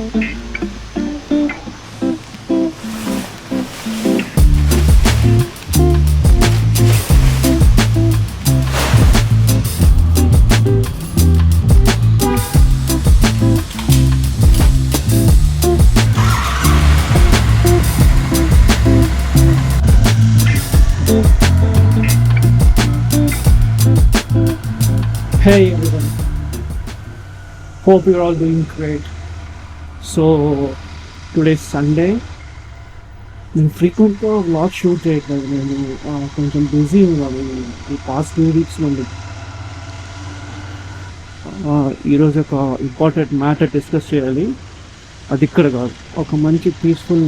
Hey everyone, hope you're all doing great. So today's Sunday. నేను ఫ్రీక్వెంట్గా vlog shoot చేయట్లేదు. నేను కొంచెం బిజీ ఉన్నాను ఈ పాస్ట్ 2 వీక్స్ నుండి. ఈరోజు ఒక ఇంపార్టెంట్ మ్యాటర్ డిస్కస్ చేయాలి. అది ఇక్కడ కాదు, ఒక మంచి పీస్ఫుల్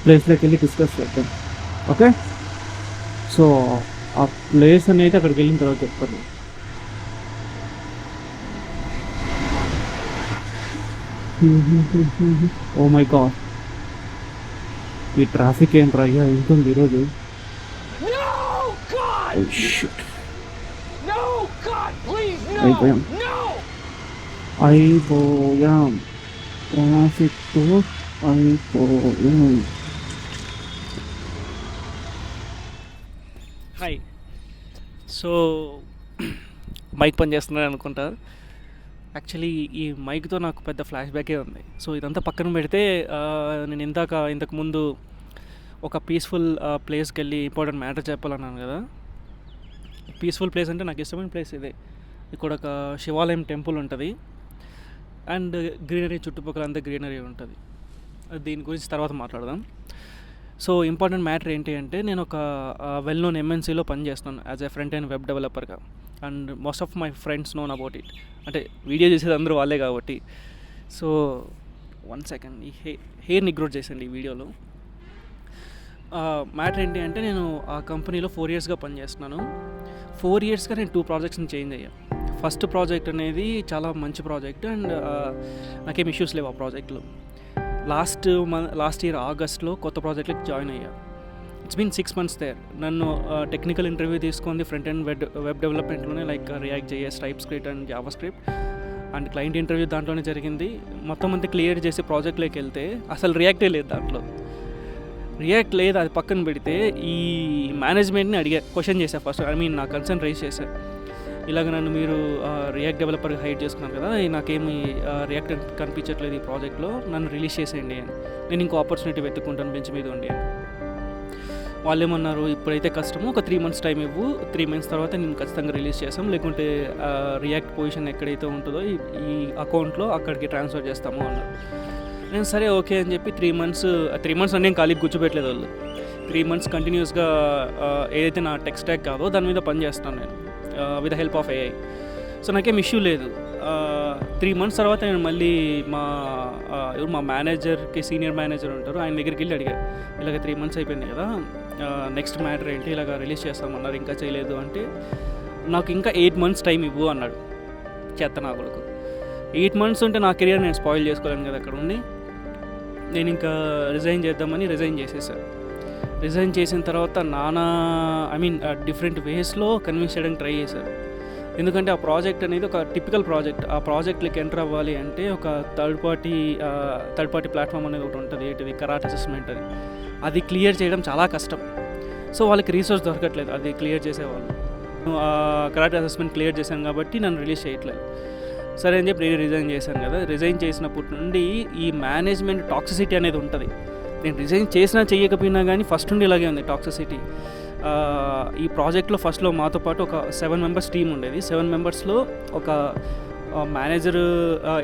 ప్లేస్లోకి వెళ్ళి డిస్కస్ చేద్దాం. ఓకే, సో ఆ ప్లేస్ అనేది అక్కడికి వెళ్ళిన తర్వాత చెప్తాను. ఓ మై గాడ్, ఈ ట్రాఫిక్ ఏంట్రా అయ్యా ఉంటుంది ఈరోజు. అయిపోయాం ట్రాఫిక్తో అయిపోయాం. హాయ్, సో మైక్ పని చేస్తున్నాను అనుకుంటా. యాక్చువల్లీ ఈ మైక్తో నాకు పెద్ద ఫ్లాష్ బ్యాకే ఉంది. సో ఇదంతా పక్కన పెడితే నేను ఇంతకు ముందు ఒక పీస్ఫుల్ ప్లేస్కి వెళ్ళి ఇంపార్టెంట్ మ్యాటర్ చెప్పాలన్నాను కదా. పీస్ఫుల్ ప్లేస్ అంటే నాకు ఇష్టమైన ప్లేస్ ఇదే. ఇక్కడ ఒక శివాలయం టెంపుల్ ఉంటుంది అండ్ గ్రీనరీ, చుట్టుపక్కల అంతా గ్రీనరీ ఉంటుంది. దీని గురించి తర్వాత మాట్లాడదాం. సో ఇంపార్టెంట్ మ్యాటర్ ఏంటి అంటే, నేను ఒక వెల్ నోన్ ఎంఎన్సీలో పనిచేస్తున్నాను as a front and web డెవలపర్గా. And most of my friends known about it. అంటే వీడియో చేసేది అందరూ వాళ్ళే కాబట్టి. సో 1 సెకండ్, ఈ హెయిర్ని గ్రోత్ చేసండి ఈ వీడియోలో. మ్యాటర్ ఏంటి అంటే, నేను ఆ కంపెనీలో 4 ఇయర్స్గా పనిచేస్తున్నాను. 4 ఇయర్స్గా నేను 2 ప్రాజెక్ట్స్ని చేంజ్ అయ్యాను. ఫస్ట్ ప్రాజెక్ట్ అనేది చాలా మంచి ప్రాజెక్ట్ అండ్ నాకేం ఇష్యూస్ లేవు ఆ ప్రాజెక్ట్లో. లాస్ట్ ఇయర్ ఆగస్ట్లో కొత్త ప్రాజెక్ట్కి జాయిన్ అయ్యా. It's been 6 months there. నన్ను టెక్నికల్ ఇంటర్వ్యూ తీసుకుంది ఫ్రంట్ అండ్ వెబ్ డెవలప్మెంట్లోనే, like React JS, TypeScript and JavaScript. And client interview దాంట్లోనే జరిగింది. మొత్తం అంతా క్లియర్ చేసి ప్రాజెక్ట్లోకి వెళ్తే అసలు రియాక్టే లేదు దాంట్లో. రియాక్ట్ లేదు, అది పక్కన పెడితే ఈ మేనేజ్మెంట్ని క్వశ్చన్ చేశా ఫస్ట్. నా కన్సర్న్ రైజ్ చేశా. ఇలాగ నన్ను మీరు రియాక్ట్ డెవలపర్గా హైర్ చేసుకున్నారు కదా, నాకేమి రియాక్ట్ కనిపించట్లేదు ఈ ప్రాజెక్ట్లో, నన్ను రిలీజ్ చేసేయండి అని. నేను ఇంకో ఆపర్చునిటీ వెతుక్కుంటాను బెంచ్ మీద ఉండి అని. వాళ్ళు ఏమన్నారు, ఇప్పుడైతే కష్టము, ఒక 3 months టైం ఇవ్వు, 3 months తర్వాత నేను ఖచ్చితంగా రిలీజ్ చేస్తాం, లేకుంటే రియాక్ట్ పొజిషన్ ఎక్కడైతే ఉంటుందో ఈ అకౌంట్లో అక్కడికి ట్రాన్స్ఫర్ చేస్తాము అన్నారు. నేను సరే ఓకే అని చెప్పి 3 months నేను ఖాళీ కూర్చోబెట్టలేదు వాళ్ళు. 3 months కంటిన్యూస్గా ఏదైతే నా టెక్ స్టాక్ కాదో దాని మీద పని చేస్తాను నేను with the help of AI. So నాకేం ఇష్యూ లేదు. 3 months తర్వాత నేను మళ్ళీ మా మేనేజర్కి, సీనియర్ మేనేజర్ ఉంటారు, ఆయన దగ్గరికి వెళ్ళి అడిగారు, ఇలాగ 3 months అయిపోయింది కదా, నెక్స్ట్ మ్యాటర్ ఏంటి, ఇలాగ రిలీజ్ చేస్తామన్నారు, ఇంకా చేయలేదు అంటే, నాకు ఇంకా 8 months టైం ఇవ్వు అన్నాడు. చెత్త నా కొడుకు. 8 months ఉంటే నా కెరియర్ నేను స్పాయిల్ చేసుకోలేను కదా అక్కడ ఉండి. నేను ఇంకా రిజైన్ చేద్దామని రిజైన్ చేసేసాను. రిజైన్ చేసిన తర్వాత డిఫరెంట్ వేస్లో కన్విన్స్ చేయడానికి ట్రై చేశారు. ఎందుకంటే ఆ ప్రాజెక్ట్ అనేది ఒక టిపికల్ ప్రాజెక్ట్. ఆ ప్రాజెక్ట్లోకి ఎంటర్ అవ్వాలి అంటే ఒక థర్డ్ పార్టీ ప్లాట్ఫామ్ అనేది ఒకటి ఉంటుంది, ఏంటిది కరాట్ అసెస్మెంట్ అని. అది క్లియర్ చేయడం చాలా కష్టం. సో వాళ్ళకి రీసోర్స్ దొరకట్లేదు అది క్లియర్ చేసేవాళ్ళు. కరాట్ అసెస్మెంట్ క్లియర్ చేశాను కాబట్టి నన్ను రిలీజ్ చేయట్లేదు. సరే అని చెప్పి నేను రిజైన్ చేశాను కదా. రిజైన్ చేసినప్పటి నుండి ఈ మేనేజ్మెంట్ టాక్సిసిటీ అనేది ఉంటుంది. నేను రిజైన్ చేసినా చేయకపోయినా కానీ ఫస్ట్ నుండి ఇలాగే ఉంది టాక్సిసిటీ. ఈ ప్రాజెక్ట్లో ఫస్ట్లో మాతో పాటు ఒక 7 members టీం ఉండేది. 7 membersలో ఒక మేనేజర్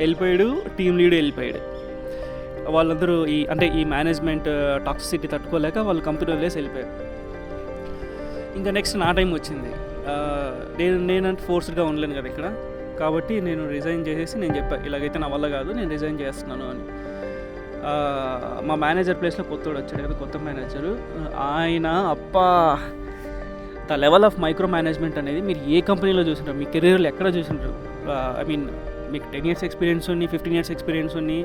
వెళ్ళిపోయాడు, టీమ్ లీడ్ వెళ్ళిపోయాడు. వాళ్ళందరూ ఈ మేనేజ్మెంట్ టాక్సిసిటీ తట్టుకోలేక వాళ్ళు కంపెనీ వదిలేసి వెళ్ళిపోయారు. ఇంకా నెక్స్ట్ నా టైం వచ్చింది. నేనంటే ఫోర్స్డ్గా ఉండలేను కదా ఇక్కడ, కాబట్టి నేను రిజైన్ చేసేసి నేను చెప్పాను, ఇలాగైతే నా వల్ల కాదు, నేను రిజైన్ చేస్తున్నాను అని. మా మేనేజర్ ప్లేస్లో కొత్తోడు వచ్చాడు కదా, కొత్త మేనేజరు. ఆయన the level of micro management అనేది మీరు ఏ కంపెనీలో చూసింటారు, మీ కెరీర్లో ఎక్కడ చూసింటారు? మీకు 10 years ఎక్స్పీరియన్స్ ఉన్ని, 15 years ఎక్స్పీరియన్స్ ఉన్ని,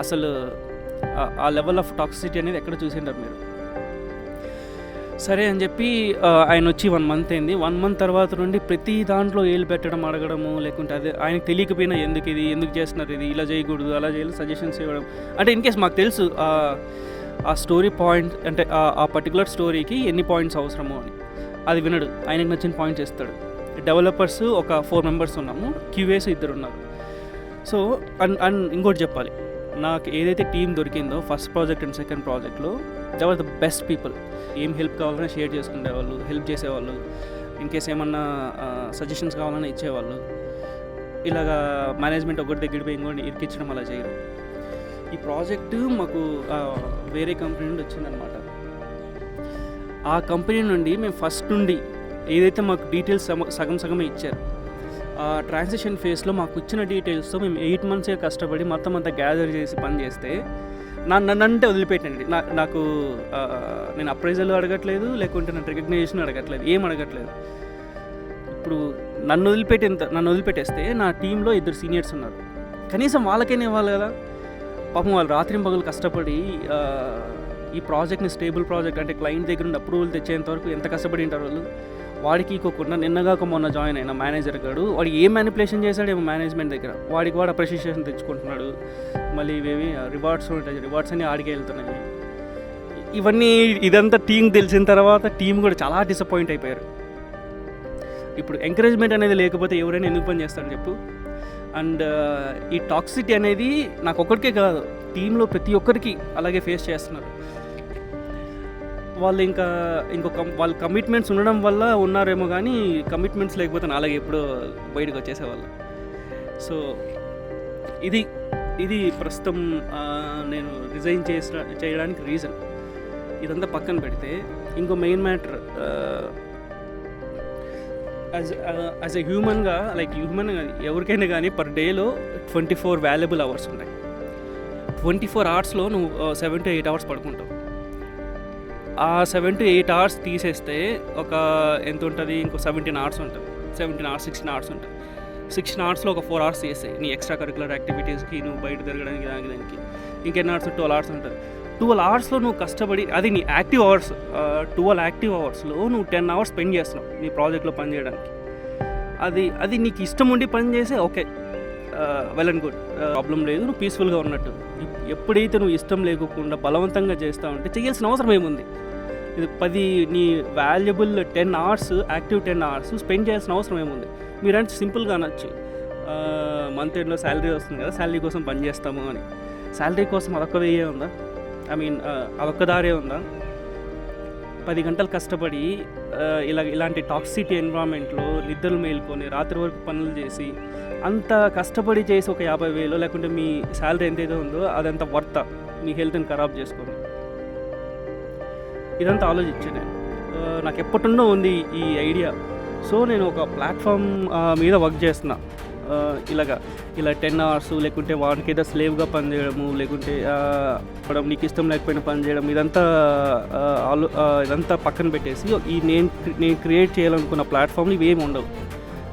అసలు ఆ లెవెల్ ఆఫ్ టాక్సిసిటీ అనేది ఎక్కడ చూసింటారు మీరు? సరే అని చెప్పి ఆయన వచ్చి 1 మంత్ అయింది. 1 మంత్ తర్వాత నుండి ప్రతి దాంట్లో ఏలు పెట్టడం, అడగడము, లేకుంటే అదే ఆయనకు తెలియకపోయినా ఎందుకు చేస్తున్నారు ఇది, ఇలా చేయకూడదు, అలా చేయాలి, సజెషన్స్ ఇవ్వడం. అంటే ఇన్ కేస్ మాకు తెలుసు ఆ స్టోరీ పాయింట్ అంటే ఆ పర్టికులర్ స్టోరీకి ఎన్ని పాయింట్స్ అవసరమో అని. అది వినడు, ఆయనకు నచ్చిన పాయింట్స్ ఇస్తాడు. డెవలపర్స్ ఒక 4 మెంబర్స్ ఉన్నాము, క్యూఏస్ 2 ఉన్నారు. సో అండ్ ఇంకోటి చెప్పాలి, నాకు ఏదైతే టీం దొరికిందో ఫస్ట్ ప్రాజెక్ట్ అండ్ సెకండ్ ప్రాజెక్ట్లో they are the best people. ఏం హెల్ప్ కావాలన్నా షేర్ చేసుకునేవాళ్ళు, హెల్ప్ చేసేవాళ్ళు, ఇన్ కేస్ ఏమన్నా సజెషన్స్ కావాలన్నా ఇచ్చేవాళ్ళు. ఇలాగా మేనేజ్మెంట్ ఒకటి దగ్గర పోయి ఇంకోటి ఇరికించడం అలా చేయరు. ఈ ప్రాజెక్టు మాకు వేరే కంపెనీ నుండి వచ్చిందనమాట. ఆ కంపెనీ నుండి మేము ఫస్ట్ నుండి ఏదైతే మాకు డీటెయిల్స్ సగమే ఇచ్చారు, ఆ ట్రాన్సిషన్ ఫేస్లో మాకు ఇచ్చిన డీటెయిల్స్తో మేము 8 మంత్సే కష్టపడి మొత్తం అంతా గ్యాదర్ చేసి పని చేస్తే నన్నంటే వదిలిపెట్టండి. నాకు నేను అప్రైజల్ అడగట్లేదు, లేకుంటే నన్ను రికగ్నైజేషన్ అడగట్లేదు, ఏం అడగట్లేదు. ఇప్పుడు నన్ను వదిలిపెట్టేస్తే నా టీంలో 2 సీనియర్స్ ఉన్నారు, కనీసం వాళ్ళకైనా ఇవ్వాలి కదా. పాపం వాళ్ళు రాత్రింపగలు కష్టపడి ఈ ప్రాజెక్ట్ని స్టేబుల్ ప్రాజెక్ట్ అంటే క్లయింట్ దగ్గర నుండి అప్రూవల్ తెచ్చేంత వరకు ఎంత కష్టపడి ఉంటారు వాళ్ళు. వాడికి ఇవ్వకుండా నిన్నగాక మొన్న జాయిన్ అయిన మేనేజర్ గాడు వాడు ఏం మ్యానిపులేషన్ చేశాడేమో మేనేజ్మెంట్ దగ్గర, వాడు అప్రిషియేషన్ తెచ్చుకుంటున్నాడు. మళ్ళీ ఇవేవి రివార్డ్స్ ఉంటాయి, రివార్డ్స్ అన్నీ ఆడికే వెళ్తున్నాయి. ఇదంతా టీం తెలిసిన తర్వాత టీం కూడా చాలా డిసప్పాయింట్ అయిపోయారు. ఇప్పుడు ఎంకరేజ్మెంట్ అనేది లేకపోతే ఎవరైనా ఎందుకు పని చేస్తారని చెప్పు. అండ్ ఈ టాక్సిటీ అనేది నాకు ఒక్కడికే కాదు, టీంలో ప్రతి ఒక్కరికి అలాగే ఫేస్ చేస్తున్నారు. వాళ్ళు వాళ్ళ కమిట్మెంట్స్ ఉండడం వల్ల ఉన్నారేమో, కానీ కమిట్మెంట్స్ లేకపోతే అలాగే ఎప్పుడో బయటకు వచ్చేసేవాళ్ళు. సో ఇది ప్రస్తుతం నేను రిజైన్ చేయడానికి రీజన్. ఇదంతా పక్కన పెడితే ఇంకో మెయిన్ మ్యాటర్, యాజ్ ఎ హ్యూమన్గా ఎవరికైనా కానీ పర్ డేలో 24 వాల్యుబుల్ అవర్స్ ఉంటాయి. 24 అవర్స్లో నువ్వు 7 to 8 అవర్స్ పడుకుంటావు. ఆ 7 to 8 అవర్స్ తీసేస్తే ఒక ఎంత ఉంటుంది, ఇంకో 17 అవర్స్ ఉంటుంది. 16 అవర్స్ ఉంటుంది. 16 అవర్స్లో ఒక 4 అవర్స్ చేస్తాయి నీ ఎక్స్ట్రా కరికులర్ యాక్టివిటీస్కి, నువ్వు బయట తిరగడానికి దానికి ఇంకెన్ని అవర్స్, 12 అవర్స్ ఉంటుంది. 12 అవర్స్లో నువ్వు కష్టపడి, అది నీ యాక్టివ్ అవర్స్, 12 యాక్టివ్ అవర్స్లో నువ్వు 10 అవర్స్ స్పెండ్ చేస్తున్నావు నీ ప్రాజెక్ట్లో పని చేయడానికి. అది నీకు ఇష్టం ఉండి పని చేసే okay, well and good, problem లేదు, నువ్వు పీస్ఫుల్గా ఉన్నట్టు. ఎప్పుడైతే నువ్వు ఇష్టం లేకుండా బలవంతంగా చేస్తావు అంటే చేయాల్సిన అవసరం ఏముంది? ఇది నీ valuable 10 hours, active 10 hours spend చేయాల్సిన అవసరం ఏముంది? మీరంటే సింపుల్గా అనొచ్చు, మంత్ ఎండ్లో శాలరీ వస్తుంది కదా, శాలరీ కోసం పని చేస్తాము అని. శాలరీ కోసం అదొక్క వేయే ఉందా? అదొక్క దారే ఉందా? 10 గంటలు కష్టపడి ఇలాంటి టాక్సిటీ ఎన్విరాన్మెంట్లో నిద్రలు మేల్కొని రాత్రి వరకు పనులు చేసి అంత కష్టపడి చేసి ఒక 50,000 లేకుంటే మీ శాలరీ ఎంతైతే ఉందో అదంతా వర్త మీ హెల్త్ని ఖరాబ్ చేసుకోండి. ఇదంతా ఆలోచించాను. నాకు ఎప్పటినుండో ఉంది ఈ ఐడియా. సో నేను ఒక ప్లాట్ఫామ్ మీద వర్క్ చేస్తున్నా. ఇలా 10 అవర్స్ లేకుంటే వానికి ఏదో స్లేవ్గా పనిచేయడము, లేకుంటే నీకు ఇష్టం లేకపోయినా పని చేయడం, ఇదంతా పక్కన పెట్టేసి నేను క్రియేట్ చేయాలనుకున్న ప్లాట్ఫామ్లు ఇవేమి ఉండవు.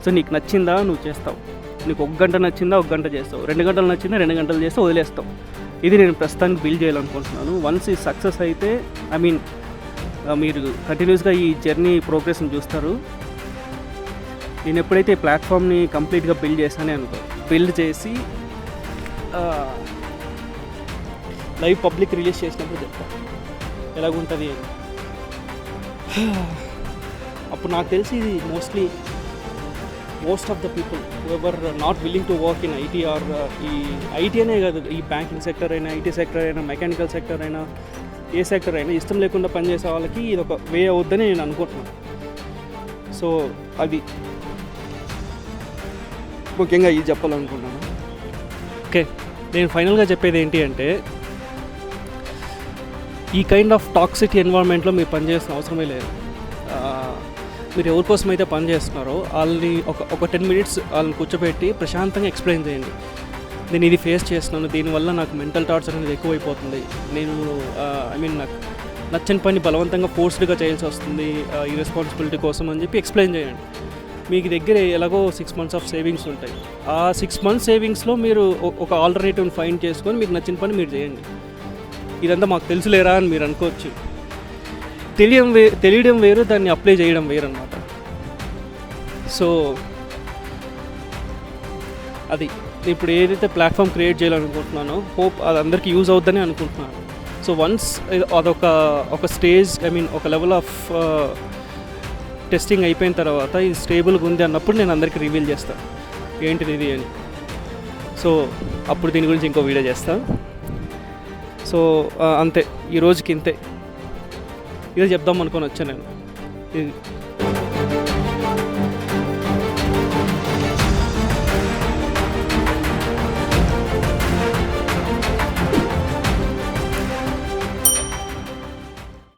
సో నీకు నచ్చిందా నువ్వు చేస్తావు, నీకు 1 గంట నచ్చిందా 1 గంట చేస్తావు, 2 గంటలు నచ్చిందా 2 గంటలు చేస్తే వదిలేస్తావు. ఇది నేను ప్రస్తుతానికి బిల్డ్ చేయాలనుకుంటున్నాను. వన్స్ ఈ సక్సెస్ అయితే మీరు కంటిన్యూస్గా ఈ జర్నీ ప్రోగ్రెస్ని చూస్తారు. నేను ఎప్పుడైతే ఈ ప్లాట్ఫామ్ని కంప్లీట్గా బిల్డ్ చేశానే బిల్డ్ చేసి లైవ్ పబ్లిక్ రిలీజ్ చేసినప్పుడు చెప్తాను ఎలాగుంటుంది అని. అప్పుడు నాకు తెలిసి ఇది most of the people are not willing to work in IT or ఈ ఐటీ అనే కాదు, ఈ బ్యాంకింగ్ సెక్టర్ అయినా, ఐటీ సెక్టర్ అయినా, మెకానికల్ సెక్టర్ అయినా, ఏ సెక్టర్ అయినా ఇష్టం లేకుండా పనిచేసే వాళ్ళకి ఇది ఒక వే అవుద్దని నేను అనుకుంటున్నాను. సో అది ముఖ్యంగా ఇది చెప్పాలనుకుంటున్నాను. ఓకే, నేను ఫైనల్గా చెప్పేది ఏంటి అంటే, ఈ కైండ్ ఆఫ్ టాక్సిటీ ఎన్వైర్న్మెంట్లో మీరు పనిచేయాల్సిన అవసరమే లేదు. మీరు ఎవరి కోసం అయితే పని చేస్తున్నారో వాళ్ళని ఒక 10 minutes వాళ్ళని కూర్చోబెట్టి ప్రశాంతంగా ఎక్స్ప్లెయిన్ చేయండి. నేను ఇది ఫేస్ చేస్తున్నాను, దీనివల్ల నాకు మెంటల్ టార్చర్ అనేది ఎక్కువైపోతుంది, నాకు నచ్చని పని బలవంతంగా ఫోర్స్డ్గా చేయాల్సి వస్తుంది ఈ రెస్పాన్సిబిలిటీ కోసం అని చెప్పి ఎక్స్ప్లెయిన్ చేయండి. మీకు దగ్గర ఎలాగో 6 months ఆఫ్ సేవింగ్స్ ఉంటాయి. ఆ 6 months సేవింగ్స్లో మీరు ఒక ఆల్టర్నేటివ్ని ఫైండ్ చేసుకొని మీకు నచ్చిన పని మీరు చేయండి. ఇదంతా మాకు తెలుసులేరా అని మీరు అనుకోవచ్చు. తెలియడం వేరు, దాన్ని అప్లై చేయడం వేరు అనమాట. సో అది ఇప్పుడు ఏదైతే ప్లాట్ఫామ్ క్రియేట్ చేయాలనుకుంటున్నానో హోప్ అది అందరికీ యూజ్ అవుద్దని అనుకుంటున్నాను. సో వన్స్ ఒక స్టేజ్, ఐ మీన్ ఒక లెవెల్ ఆఫ్ టెస్టింగ్ అయిపోయిన తర్వాత ఇది స్టేబుల్గా ఉంది అన్నప్పుడు నేను అందరికీ రివీల్ చేస్తాను ఏంటిది ఇది అని. సో అప్పుడు దీని గురించి ఇంకో వీడియో చేస్తాను. సో అంతే, ఈరోజుకి ఇంతే. ఇదే చెప్దాం అనుకొని వచ్చాను నేను.